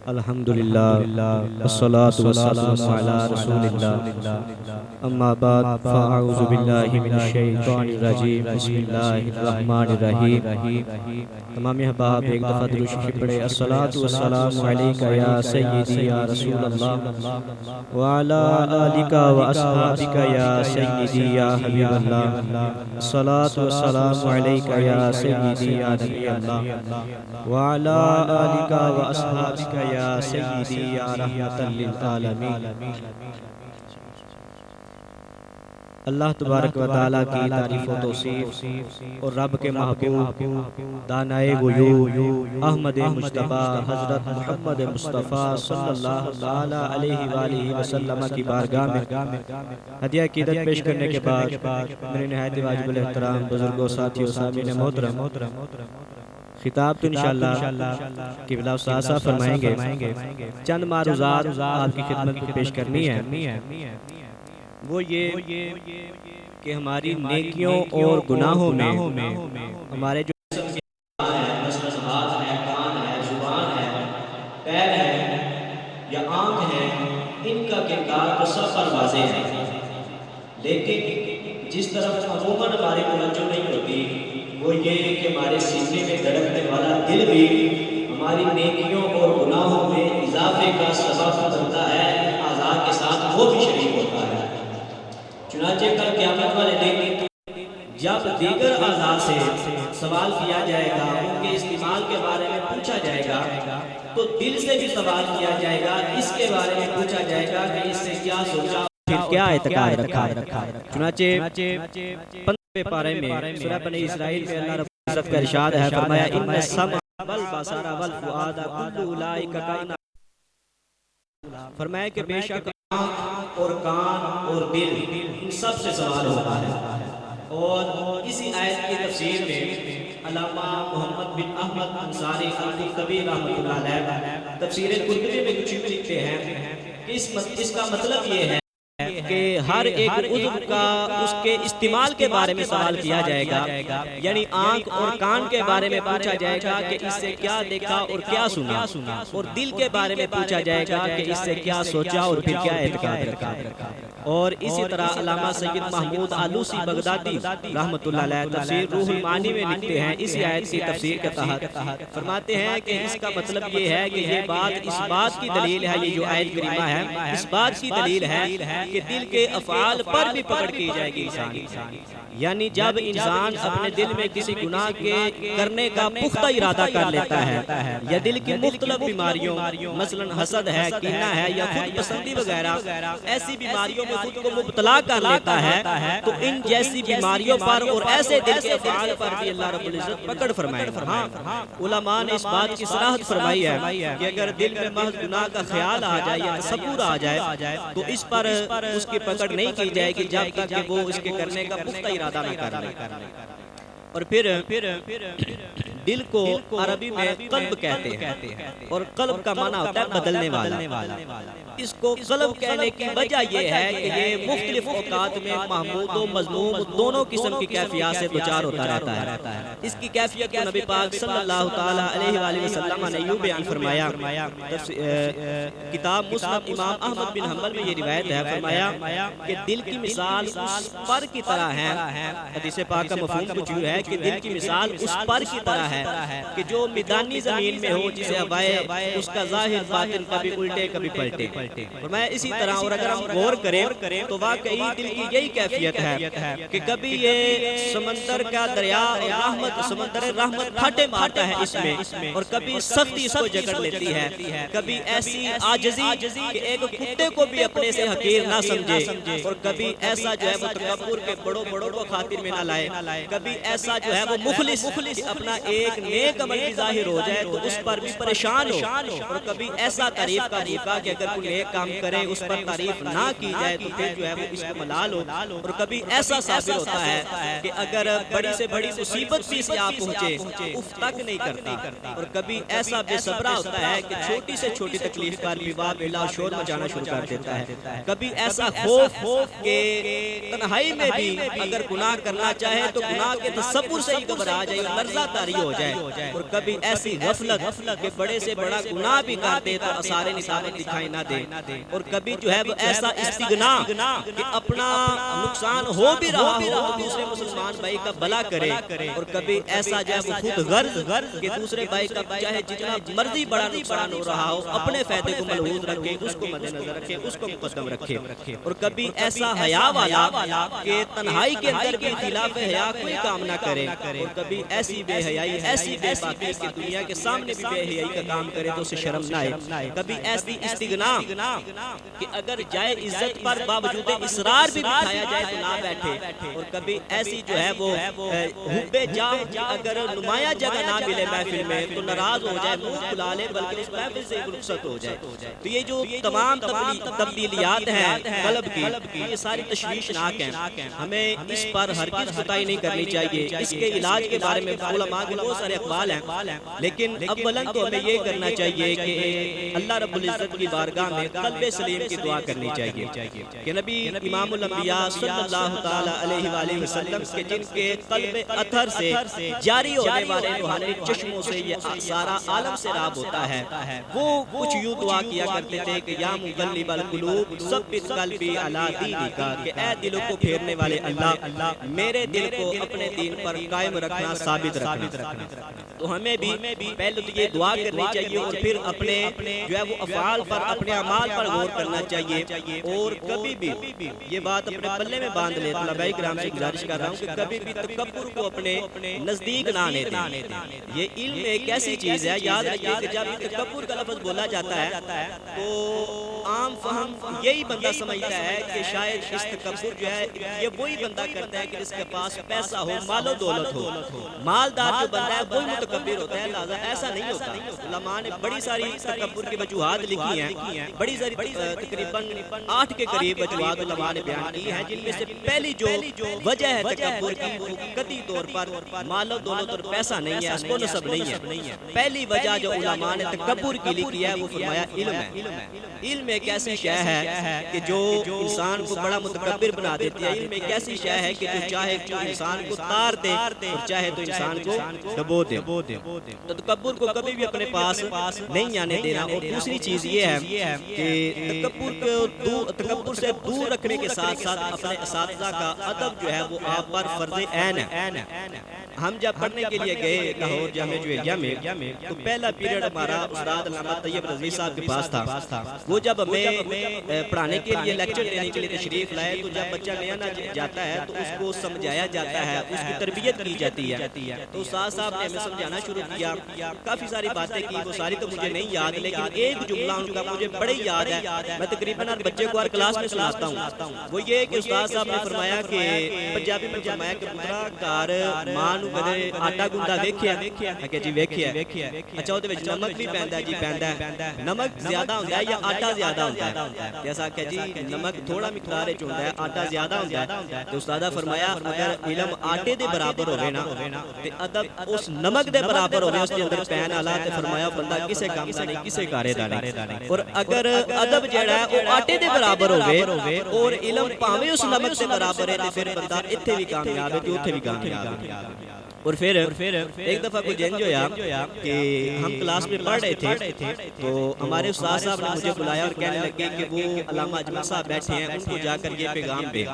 الحمدللہ والصلاة والسلام علی رسول اللہ اما بعد فاعوذ باللہ من الشیطان الرجیم بسم اللہ الرحمن الرحیم۔ تمام احباب ایک دفعہ درود شریف پڑھے۔ الصلاة والسلام علیکہ یا سیدی یا رسول اللہ وعلی آلک و اصحابک یا سیدی یا حبیب اللہ۔ الصلاة والسلام علیکہ یا سیدی یا نبی اللہ وعلی آلک و اصحابک یا سیدی یا رحمت للعالمین۔ اللہ تبارک و تعالیٰ کی تعریف و توصیف اور رب کے محبوب دانائے غیوب احمد مجتبیٰ حضرت محمد مصطفیٰ صلی اللہ تعالیٰ علیہ وآلہ وسلم کی بارگاہ میں ہدیہ عقیدت پیش کرنے کے بعد میرے نہایت واجب الاحترام بزرگوں، ساتھیوں، سامعین محترم، خطاب تو انشاءاللہ قبلہ استاد صاحب فرمائیں گے۔ چند معروضات آپ کی خدمت میں پیش کرنی ہے، وہ یہ کہ ہماری نیکیوں اور گناہوں میں ہمارے جو ہاتھ ہے، کان ہے، زبان ہے، پیر ہے یا آنکھ ہے، ان کا کردار تو سب پر واضح ہے، لیکن جس طرف عموماً ہماری توجہ نہیں ہوتی وہ یہ کہ ہمارے سینے میں دھڑکنے والا دل بھی ہماری نیکیوں اور گناہوں میں اضافے کا سبب بنتا ہے، اعضاء کے ساتھ وہ بھی شریک ہوتا ہے۔ چنانچہ کل قیامت والے دن جب دیگر اعضاء سے سوال کیا جائے گا، ان کے استعمال کے بارے میں پوچھا جائے گا، تو دل سے بھی سوال کیا جائے گا، اس کے بارے میں پوچھا جائے گا کہ اس سے کیا سوچا، پھر کیا اعتقاد رکھا۔ چنانچہ 15ویں پارے میں سورہ بنی اسرائیل میں اللہ رب العزت کا ارشاد ہے، فرمایا ان السمع والبصر والفؤاد کل اولئک کان، فرمایا کہ بے شک آنکھ اور کان اور دل ان سب سے سوال ہوتا ہے۔ اور اسی آیت کی تفسیر میں علامہ محمد بن احمد انصاری القرطبی رحمۃ اللہ علیہ تفسیر قرطبی میں کچھ لکھتے ہیں کہ اس کا مطلب یہ ہے کہ ہر ایک عضو کا اس کے استعمال کے بارے میں سوال کیا جائے گا، یعنی آنکھ اور کان کے بارے میں پوچھا جائے گا کہ اس سے کیا دیکھا اور کیا سنا، اور دل کے بارے میں پوچھا جائے گا کہ اس سے کیا سوچا اور پھر کیا اعتقاد رکھا۔ اور اسی طرح علامہ سید محمود آلوسی بغدادی رحمۃ اللہ علیہ تفسیر روح المعانی میں لکھتے ہیں، اسی آیت کی تفسیر کے تحت فرماتے ہیں کہ اس کا مطلب یہ ہے کہ یہ بات اس بات کی دلیل ہے، یہ جو آیت کریمہ ہے اس بات کی دلیل ہے کہ دل کے افعال پر بھی پکڑ کی جائے گی انسان، یعنی جب انسان اپنے دل میں کسی گناہ کے کرنے کا پختہ ارادہ کر لیتا ہے یا دل کی مختلف بیماریوں مثلا حسد ہے، کینہ ہے یا خود پسندی وغیرہ ایسی بیماریوں میں خود کو مبتلا کر لیتا ہے، تو ان جیسی بیماریوں پر اور ایسے دل کے افعال پر بھی اللہ رب العزت پکڑ فرمائے گا۔ ہاں علماء نے اس بات کی صراحت فرمائی ہے کہ اگر دل میں محض گناہ کا خیال آ جائے یا تصور آ جائے تو اس پر اس کی پکڑ نہیں کی جائے گی جب تک کہ وہ اس کے کرنے کا پختہ ارادہ نہ کر لے۔ اور پھر دل کو عربی میں قلب کہتے ہیں، اور قلب کا معنی ہوتا ہے بدلنے والا۔ اس کو قلب کہنے کی وجہ یہ ہے کہ یہ مختلف اوقات میں محمود و مذموم دونوں قسم کی کیفیات سے دوچار ہوتا رہتا ہے۔ اس کی کیفیت کو نبی پاک صلی اللہ تعالیٰ علیہ وآلہ وسلم نے یوں بیان فرمایا، کتاب مسند امام احمد بن حنبل میں یہ روایت ہے، فرمایا کہ دل کی مثال اس پر کی طرح ہے، حدیث پاک کا مفہوم کچھ یوں ہے کہ دل کی مثال اس پر کی طرح ہے کہ جو میدانی زمین میں ہو، جسے ہوائے اس کا ظاہر باطن کبھی الٹے کبھی پلٹے۔ فرمایا اسی طرح اور اگر ہم غور کریں تو واقعی دل کی یہی کیفیت ہے کہ کبھی یہ سمندر کا دریا رحمت، سمندر رحمت پھاٹے مارتا ہے اس میں، اور کبھی سختی اس کو جکڑ لیتی ہے، کبھی ایسی عاجزی کہ ایک کتے کو بھی اپنے سے حقیر نہ سمجھے، اور کبھی ایسا جو ہے وہ تکبر کے بڑوں کو خاطر میں نہ لائے، کبھی ایسا جو ہے وہ مخلص اپنا ایک نیک عمل بھی ظاہر ہو جائے تو اس پر بھی پریشان ہو، اور کبھی ایسا تعریف کا موقع کہ اگر کوئی نیک کام کرے اس پر تعریف نہ کی جائے تو پھر جو ہے وہ اس کو ملال ہو، اور کبھی ایسا صابر ہوتا ہے کہ اگر بڑی سے بڑی مصیبت بھی سے آپ پہنچے اف تک نہیں کرتا، اور کبھی ایسا بے صبرا ہوتا ہے کہ چھوٹی سے چھوٹی تکلیف پر بھی واہ بلا شور مچانا شروع کر دیتا ہے، کبھی ایسا خوف کہ تنہائی میں بھی اگر گناہ کرنا چاہے تو گناہ کے تصور سے ہی گھبرا جائے، لرزہ طاری ہو ہو جائے اور کبھی ایسی غفلت کہ بڑے سے بڑا گناہ بھی کرتے تو آثار ندامت دکھائی نہ دے، اور کبھی جو ہے وہ ایسا استغنا کہ اپنا نقصان ہو بھی رہا ہو تو دوسرے مسلمان بھائی کا بھلا کرے، اور کبھی ایسا جو ہے وہ خود غرض کہ دوسرے بھائی کا چاہے جتنا مرضی بڑا نقصان ہو رہا ہو اپنے فائدے کو ملحوظ رکھے، اس کو مد نظر رکھے، اس کو مقدم رکھے، اور کبھی ایسا حیا والا کہ تنہائی کے اندر بھی خلاف حیا کوئی کام نہ کرے، اور کبھی ایسی بے حیائی ایسی بے باکی کہ دنیا کے سامنے بھی بے حیائی کا کام کرے تو اسے شرم نہ آئے، کبھی ایسی استغنا کہ اگر جائے عزت پر باوجود اصرار بھی بٹھایا جائے تو نہ بیٹھے، اور کبھی ایسی جو ہے وہ حب جاہ اگر نمایاں جگہ نہ ملے محفل میں تو ناراض ہو جائے، منہ کھلا لے بلکہ اس محفل سے رخصت ہو جائے۔ تو یہ جو تمام تبدیلیات ہیں قلب کی، یہ ساری تشویشناک ہیں، ہمیں اس پر ہرگز کوتاہی نہیں کرنی چاہیے۔ اس کے علاج کے بارے میں علماء کے بہت سارے اقوال ہیں، لیکن اولاً تو ہمیں یہ کرنا چاہیے کہ اللہ رب العزت کی بارگاہ میں قلب سلیم کی دعا کرنی چاہیے کہ نبی امام الانبیاء صلی اللہ تعالی علیہ وآلہ وسلم کے جن کے قلب اطہر سے جاری ہونے والے روحانی چشموں سے یہ سارا عالم سے راب ہوتا ہے، وہ کچھ یوں دعا کیا کرتے تھے کہ یا مقلب القلوب ثبت قلبی علی دینک، کہ اے دلوں کو پھیرنے والے اللہ میرے دل کو اپنے دین پر قائم رکھنا، ثابت رکھنا۔ تو ہمیں بھی پہلے تو یہ دعا کرنی چاہیے اور پھر اپنے جو ہے وہ افعال پر، اپنے اعمال پر غور کرنا چاہیے، اور کبھی بھی یہ بات اپنے پلے میں باندھ لے۔ طلباء کرام سے گزارش کر رہا ہوں کہ کبھی بھی تکبر کو اپنے نزدیک نہ آنے دیں۔ یہ علم ایک ایسی چیز ہے، یاد رکھیے کہ جب تکبر کا لفظ بولا جاتا ہے تو عام فہم یہی بندہ سمجھتا ہے کہ شاید اس تکبر جو ہے یہ وہی بندہ کرتا ہے کہ جس کے پاس پیسہ ہو، مال و دولت ہو، مالدار جو بندہ ہے وہی متکبر ہوتا ہے، لہذا ایسا نہیں ہوتا۔ علماء نے بڑی ساری تکبر کی وجوہات لکھی ہیں، بڑی ساری تقریباً 8 کے قریب وجوہات علماء نے بیان کی ہیں، جن میں سے پہلی جو وجہ ہے تکبر کی وہ قطعی طور پر مال و دولت اور پیسہ نہیں ہے، اسب و نسب نہیں ہے۔ پہلی وجہ جو علماء نے تکبر کی لکھی ہے وہ فرمایا علم ہے۔ علم ایک ایسی شے ہے کہ جو انسان کو بڑا متکبر بنا دیتی ہے، علم ایک ایسی شے ہے کہ جو چاہے تو انسان کو تار دے اور چاہے تو انسان کو دبو دے۔ تو تکبر کو کبھی بھی اپنے پاس نہیں آنے دینا، اور دوسری چیز یہ ہے کہ تکبر سے دور رکھنے کے ساتھ ساتھ اپنے اساتذہ کا ادب جو ہے وہ آپ پر فرض عین ہے۔ ہم جب پڑھنے کے لیے گئے لاہور جامعہ جویریہ میں تو پہلا پیریڈ ہمارا استاد علامہ طیب رضوی صاحب کے پاس تھا۔ وہ جب ہمیں پڑھانے کے لیے لیکچر دینے کے لیے تشریف لائے تو جب بچہ نیا نہ جاتا ہے تو اس کو سمجھایا جاتا ہے، اس کی تربیت کی جاتی ہے۔ تو استاد صاحب نے ہمیں سمجھانا شروع کیا، کافی ساری باتیں کی، وہ ساری تو مجھے نہیں یاد، لیکن ایک جملہ ان کا مجھے بڑے یاد ہے، میں تقریباً ہر بچے کو ہر کلاس میں سناتا ہوں۔ وہ یہ کہ استاد صاحب نے فرمایا کہ پنجابی میں فرمایا کہ پترا کار ماں نوں کدے آٹا گوندا ویکھیا؟ کہ جی ویکھیا۔ اچھا اودے وچ نمک بھی پیندا ہے؟ جی پیندا ہے۔ نمک زیادہ ہوندا ہے یا آٹا زیادہ ہوندا ہے؟ جیسا کہ جی نمک تھوڑا مقدار وچ ہوندا ہے، آٹا زیادہ ہوندا ہے۔ تو استاد فرمایا اگر علم آٹے دے برابر ہوے نا تے ادب اس نمک دے برابر ہوے اس دے اندر پین والا، تے فرمایا بندہ کسے کام دا نہیں، کسے کارے دا نہیں۔ اور اگر ادب جڑا ہے او آٹے دے برابر ہوے اور علم پاویں اس نمک دے برابر ہے تے پھر بندہ ایتھے بھی کامیاب ہے تے اوتھے بھی کامیاب ہے۔ اور پھر ایک دفعہ کوئی جنج ہویا کہ ہم کلاس میں پڑھ رہے تھے تو ہمارے استاد صاحب نے مجھے بلایا اور کہنے لگے کہ وہ علامہ اجمل صاحب بیٹھے ہیں، ان کو جا کر یہ پیغام دے۔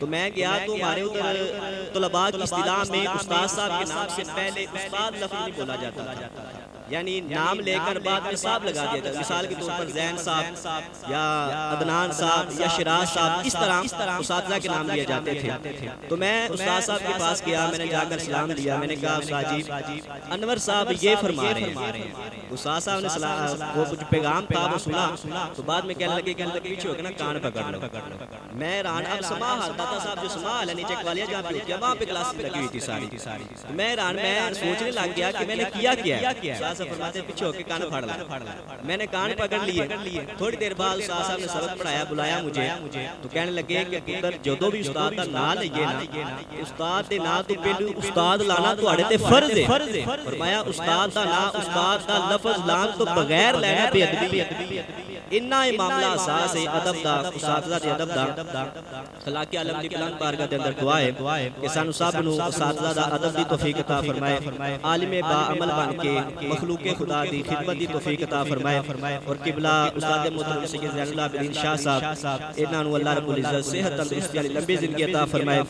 تو میں گیا تو ہمارے ادھر طلباء کی اصطلاح میں استاد صاحب کے نام سے پہلے استاد لفظ نہیں بولا جاتا تھا، یعنی نام لے کر بعد میں صاحب لگا دیا تھا۔ مثال کے طور پر زین صاحب یا عدنان صاحب یا شراز صاحب، اس طرح اساتذہ کے نام لیے جاتے تھے۔ تو میں استاد صاحب کے پاس گیا، میں نے جا کر سلام دیا، میں نے کہا استاد جی انور صاحب یہ فرما رہے ہیں۔ استاد صاحب نے وہ کچھ پیغام تھا وہ سنا، تو بعد میں کہنے لگے پیچھے ہو کے نا کان پکڑ لو۔ میں حیران، اب سما حال داتا صاحب جو سما حال ہے نیچے کوالیاں جہاں پہ ہوتی ہے وہاں پہ کلاس لگی ہوئی تھی ساری۔ میں حیران، میں سوچنے لگ گیا کہ میں نے کیا صاحب فرماتے ہیں پیچھے ہو کے کان پھاڑ لا. میں نے کان پکڑ لیے. تھوڑی دیر بعد استاد صاحب نے سبق پڑھایا, بلایا مجھے تو کہنے لگے کہ پتر جدوں بھی استاد دا نام لئیے نا, استاد دے نام تو پہلو استاد لانا تہاڈے تے فرض ہے. فرمایا استاد دا نام, استاد دا لفظ لان تو بغیر لینا بے ادبی ہے. انہا معاملہ اساس ہے ادب دا, اساتذہ دے ادب دا. خلاق عالم دی کلام بارگاہ دے اندر دعا ہے کہ سانو سب نو اساتذہ دا ادب دی توفیق عطا فرمائے, عالم با عمل بن کے مخلوق خدا دی خدمت دی توفیق عطا فرمائے. اور قبلہ استاد محترم سید زین اللہ عابدین شاہ صاحب, انہاں نو اللہ رب العزت صحت تندرستی والی لمبی زندگی عطا فرمائے.